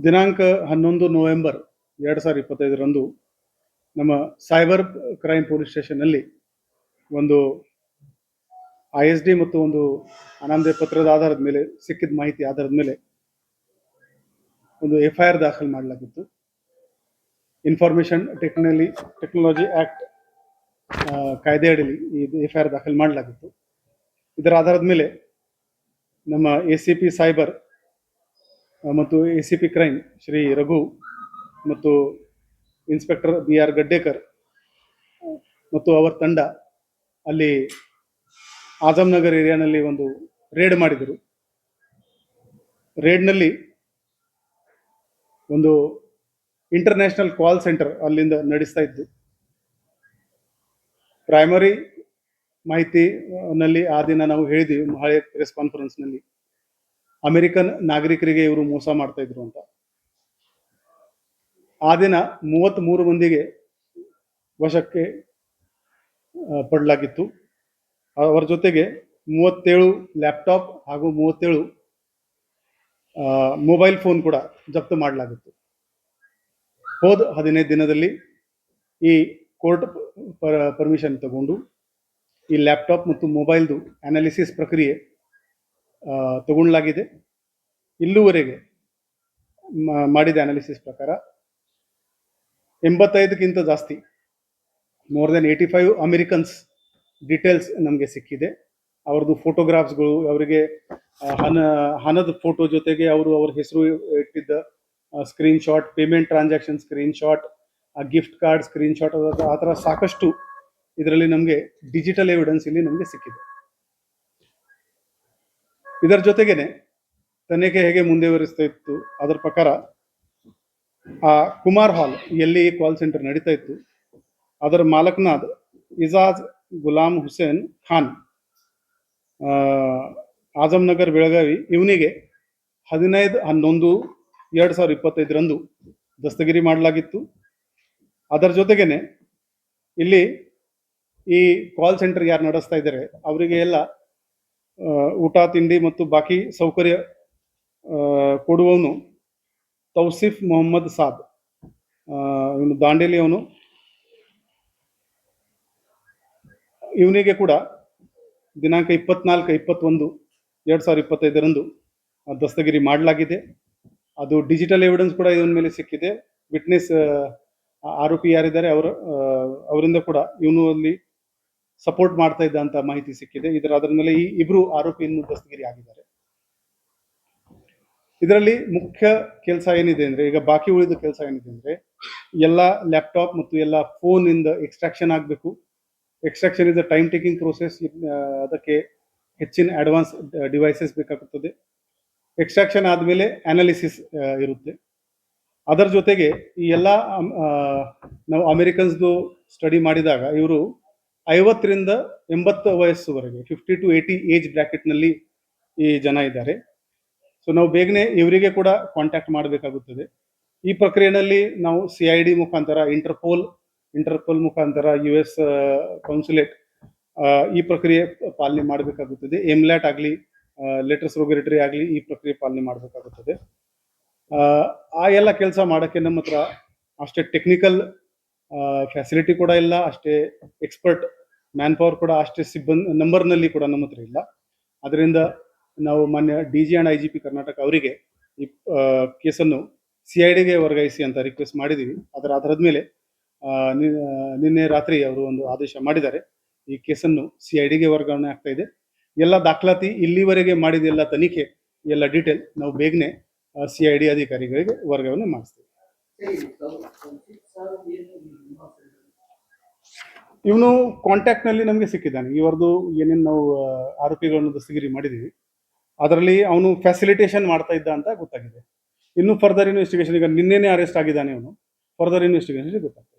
ದಿನಾಂಕ 11 ನವೆಂಬರ್ 2025ರಂದು ನಮ್ಮ cyber crime police ಸ್ಟೇಷನ್ನಲ್ಲಿ ಒಂದು ISD ಮತ್ತು ಒಂದು ಅನಾಮಧೇಯ ಪತ್ರದ ಆಧಾರದ ಮೇಲೆ ಸಿಕ್ಕಿದ ಮಾಹಿತಿ ಆಧಾರದ ಮೇಲೆ ಒಂದು FIR ದಾಖಲು ಮಾಡಲಾಗಿತ್ತು. ಇನ್ಫಾರ್ಮೇಷನ್ ಟೆಕ್ನಾಲಜಿ ಆಕ್ಟ್ ಕಾಯ್ದೆ ಅಡಿಯಲ್ಲಿ ಈ FIR ದಾಖಲು ಮಾಡಲಾಗಿತ್ತು. ಇದರ ಆಧಾರದ ಮೇಲೆ ನಮ್ಮ ACP ಸೈಬರ್ ಮತ್ತು ACP ಕ್ರೈಮ್ ಶ್ರೀ ರಘು ಮತ್ತು ಇನ್ಸ್ಪೆಕ್ಟರ್ BR ಗಡ್ಡೇಕರ್ ಮತ್ತು ಅವರ ತಂಡ ಅಲ್ಲಿ ಆಜಮ್ನಗರ್ ಏರಿಯಾನಲ್ಲಿ ಒಂದು ರೇಡ್ ಮಾಡಿದರು. ರೇಡ್ನಲ್ಲಿ ಒಂದು ಇಂಟರ್ನ್ಯಾಷನಲ್ ಕಾಲ್ ಸೆಂಟರ್ ಅಲ್ಲಿಂದ ನಡೆಸ್ತಾ ಇದ್ದು. ಪ್ರೈಮರಿ ಮಾಹಿತಿನಲ್ಲಿ ಆ ದಿನ ನಾವು ಹೇಳಿದ್ವಿ ಹಳೆ ಪ್ರೆಸ್ ಕಾನ್ಫರೆನ್ಸ್ನಲ್ಲಿ, ಅಮೆರಿಕನ್ ನಾಗರಿಕರಿಗೆ ಇವರು ಮೋಸ ಮಾಡ್ತಾ ಇದ್ರು ಅಂತ. ಆ ದಿನ 33 ಮಂದಿಗೆ ವಶಕ್ಕೆ ಪಡಲಾಗಿತ್ತು. ಅವರ ಜೊತೆಗೆ 37 ಲ್ಯಾಪ್ಟಾಪ್ ಹಾಗೂ 37 ಮೊಬೈಲ್ ಫೋನ್ ಕೂಡ ಜಪ್ತು ಮಾಡಲಾಗಿತ್ತು. ಹೋದ 15 ದಿನದಲ್ಲಿ ಈ ಕೋರ್ಟ್ ಪರ್ಮಿಷನ್ ತಗೊಂಡು ಈ ಲ್ಯಾಪ್ಟಾಪ್ ಮತ್ತು ಮೊಬೈಲ್ದು ಅನಾಲಿಸಿಸ್ ಪ್ರಕ್ರಿಯೆ ತಗೊಳ್ಳಲಾಗಿದೆ. ಇಲ್ಲಿವರೆಗೆ ಮಾಡಿದ ಅನಾಲಿಸಿಸ್ ಪ್ರಕಾರ 85ಕ್ಕಿಂತ ಜಾಸ್ತಿ, ಮೋರ್ ದೆನ್ 85 ಅಮೆರಿಕನ್ಸ್ ಡೀಟೇಲ್ಸ್ ನಮಗೆ ಸಿಕ್ಕಿದೆ. ಅವ್ರದ್ದು ಫೋಟೋಗ್ರಾಫ್ಸ್ಗಳು, ಅವರಿಗೆ ಹಣದ ಫೋಟೋ ಜೊತೆಗೆ ಅವ್ರ ಹೆಸರು ಇಟ್ಟಿದ್ದ screenshot, payment transaction screenshot, gift card screenshot, ಆ ಥರ ಸಾಕಷ್ಟು ಇದರಲ್ಲಿ ನಮಗೆ ಡಿಜಿಟಲ್ ಎವಿಡೆನ್ಸ್ ಇಲ್ಲಿ ನಮಗೆ ಸಿಕ್ಕಿದೆ. ಇದರ ಜೊತೆಗೇನೆ ತನಿಖೆ ಹೇಗೆ ಮುಂದುವರಿಸ್ತಾ ಇತ್ತು ಅದರ ಪ್ರಕಾರ ಆ ಕುಮಾರ್ ಹಾಲ್ ಎಲ್ಲಿ ಕಾಲ್ ಸೆಂಟರ್ ನಡೀತಾ ಇತ್ತು ಅದರ ಮಾಲಕ್ನಾದ ಇಜಾಜ್ ಗುಲಾಮ್ ಹುಸೇನ್ ಖಾನ್, ಆಜಮ್ನಗರ್ ಬೆಳಗಾವಿ, ಇವನಿಗೆ 15/11/2025ರಂದು ದಸ್ತಗಿರಿ ಮಾಡಲಾಗಿತ್ತು. ಅದರ ಜೊತೆಗೇನೆ ಇಲ್ಲಿ ಈ ಕಾಲ್ ಸೆಂಟರ್ ಯಾರು ನಡೆಸ್ತಾ ಇದ್ದಾರೆ ಅವರಿಗೆ ಎಲ್ಲ ಊಟ ತಿಂಡಿ ಮತ್ತು ಬಾಕಿ ಸೌಕರ್ಯ ಕೊಡುವವನು ತೌಸಿಫ್ ಮೊಹಮ್ಮದ್ ಸಾಬ್, ಇವನು ದಾಂಡೇಲಿ ಅವನು. ಇವನಿಗೆ ಕೂಡ ದಿನಾಂಕ 24/21/2025ರಂದು ದಸ್ತಗಿರಿ ಮಾಡಲಾಗಿದೆ. ಅದು ಡಿಜಿಟಲ್ ಎವಿಡೆನ್ಸ್ ಕೂಡ ಇವನ ಮೇಲೆ ಸಿಕ್ಕಿದೆ. ವಿಟ್ನೆಸ್ ಆರೋಪಿ ಯಾರಿದ್ದಾರೆ ಅವರಿಂದ ಕೂಡ ಇವನು ಅಲ್ಲಿ ಸಪೋರ್ಟ್ ಮಾಡ್ತಾ ಇದ್ದ ಅಂತ ಮಾಹಿತಿ ಸಿಕ್ಕಿದೆ. ಅದರ ಮೇಲೆ ಈ ಇಬ್ರು ಆರೋಪಿಯನ್ನು ದಸ್ತಗಿರಿ ಆಗಿದ್ದಾರೆ. ಇದರಲ್ಲಿ ಮುಖ್ಯ ಕೆಲಸ ಏನಿದೆ ಅಂದ್ರೆ, ಈಗ ಬಾಕಿ ಉಳಿದ ಕೆಲಸ ಏನಿದೆ ಅಂದ್ರೆ, ಎಲ್ಲ ಲ್ಯಾಪ್ಟಾಪ್ ಮತ್ತು ಎಲ್ಲ ಫೋನ್ ಇಂದ ಎಕ್ಸ್ಟ್ರಾಕ್ಷನ್ ಆಗಬೇಕು. Extraction is a time taking process. ಅದಕ್ಕೆ ಹೆಚ್ಚಿನ ಅಡ್ವಾನ್ಸ್ ಡಿವೈಸಸ್ ಬೇಕಾಗುತ್ತದೆ. ಎಕ್ಸ್ಟ್ರಾಕ್ಷನ್ ಆದಮೇಲೆ ಅನಾಲಿಸಿಸ್ ಇರುತ್ತೆ. ಅದರ ಜೊತೆಗೆ ಈ ಎಲ್ಲ ನಾವು ಅಮೆರಿಕನ್ಸ್ದು ಸ್ಟಡಿ ಮಾಡಿದಾಗ ಇವರು 50ರಿಂದ 80 ವಯಸ್ಸುವರೆಗೆ, 50 to 80 ಏಜ್ ಬ್ರಾಕೆಟ್ನಲ್ಲಿ ಈ ಜನ ಇದ್ದಾರೆ. ಸೊ ನಾವು ಬೇಗನೆ ಇವರಿಗೆ ಕೂಡ ಕಾಂಟ್ಯಾಕ್ಟ್ ಮಾಡಬೇಕಾಗುತ್ತದೆ. ಈ ಪ್ರಕ್ರಿಯೆಯಲ್ಲಿ ನಾವು CID ಮುಖಾಂತರ, ಇಂಟರ್ಪೋಲ್ ಮುಖಾಂತರ, US ಕೌನ್ಸುಲೇಟ್ ಈ ಪ್ರಕ್ರಿಯೆ ಪಾಲನೆ ಮಾಡಬೇಕಾಗುತ್ತದೆ. MLAT ಆಗಲಿ, ಲೆಟರ್ಸ್ ರೋಗರೇಟರಿ ಆಗಲಿ, ಈ ಪ್ರಕ್ರಿಯೆ ಪಾಲನೆ ಮಾಡಬೇಕಾಗುತ್ತದೆ. ಆ ಎಲ್ಲ ಕೆಲಸ ಮಾಡೋಕ್ಕೆ ನಮ್ಮ ಹತ್ರ ಅಷ್ಟೇ ಟೆಕ್ನಿಕಲ್ ಫ್ಯಾಸಿಲಿಟಿ ಕೂಡ ಇಲ್ಲ, ಅಷ್ಟೇ ಎಕ್ಸ್ಪರ್ಟ್ ಮ್ಯಾನ್ ಪವರ್ ಕೂಡ, ಅಷ್ಟೇ ಸಿಬ್ಬಂದಿ ನಂಬರ್ನಲ್ಲಿ ಕೂಡ ನಮ್ಮ ಹತ್ರ ಇಲ್ಲ. ಅದರಿಂದ ನಾವು ಮಾನ್ಯ DG ಆ್ಯಂಡ್ IGP ಕರ್ನಾಟಕ ಅವರಿಗೆ ಈ ಕೇಸನ್ನು CIDಗೆ ವರ್ಗಾಯಿಸಿ ಅಂತ ರಿಕ್ವೆಸ್ಟ್ ಮಾಡಿದ್ದೀವಿ. ಅದರ ಆಧಾರದ ಮೇಲೆ ನಿನ್ನೆ ರಾತ್ರಿ ಅವರು ಒಂದು ಆದೇಶ ಮಾಡಿದ್ದಾರೆ. ಈ ಕೇಸನ್ನು CIDಗೆ ವರ್ಗಾವಣೆ ಆಗ್ತಾ ಇದೆ. ಎಲ್ಲ ದಾಖಲಾತಿ, ಇಲ್ಲಿವರೆಗೆ ಮಾಡಿದ ಎಲ್ಲ ತನಿಖೆ, ಎಲ್ಲ ಡೀಟೇಲ್ ನಾವು ಬೇಗನೆ CID ಅಧಿಕಾರಿಗಳಿಗೆ ವರ್ಗಾವಣೆ ಮಾಡಿಸ್ತೀವಿ. ಇವನು ಕಾಂಟ್ಯಾಕ್ಟ್ ನಲ್ಲಿ ನಮಗೆ ಸಿಕ್ಕಿದ್ದಾನೆ. ಇವರದು ಏನೇನು ನಾವು ಆರೋಪಿಗಳನ್ನು ದಸ್ತಗಿರಿ ಮಾಡಿದ್ದೀವಿ ಅದರಲ್ಲಿ ಅವನು ಫ್ಯಾಸಿಲಿಟೇಷನ್ ಮಾಡ್ತಾ ಇದ್ದ ಅಂತ ಗೊತ್ತಾಗಿದೆ. ಇನ್ನು ಫರ್ದರ್ ಇನ್ವೆಸ್ಟಿಗೇಷನ್, ಈಗ ನಿನ್ನೆನೇ ಅರೆಸ್ಟ್ ಆಗಿದ್ದಾನೆ ಅವನು, ಫರ್ದರ್ ಇನ್ವೆಸ್ಟಿಗೇಷನ್ ಗೊತ್ತಾಗ್ತದೆ.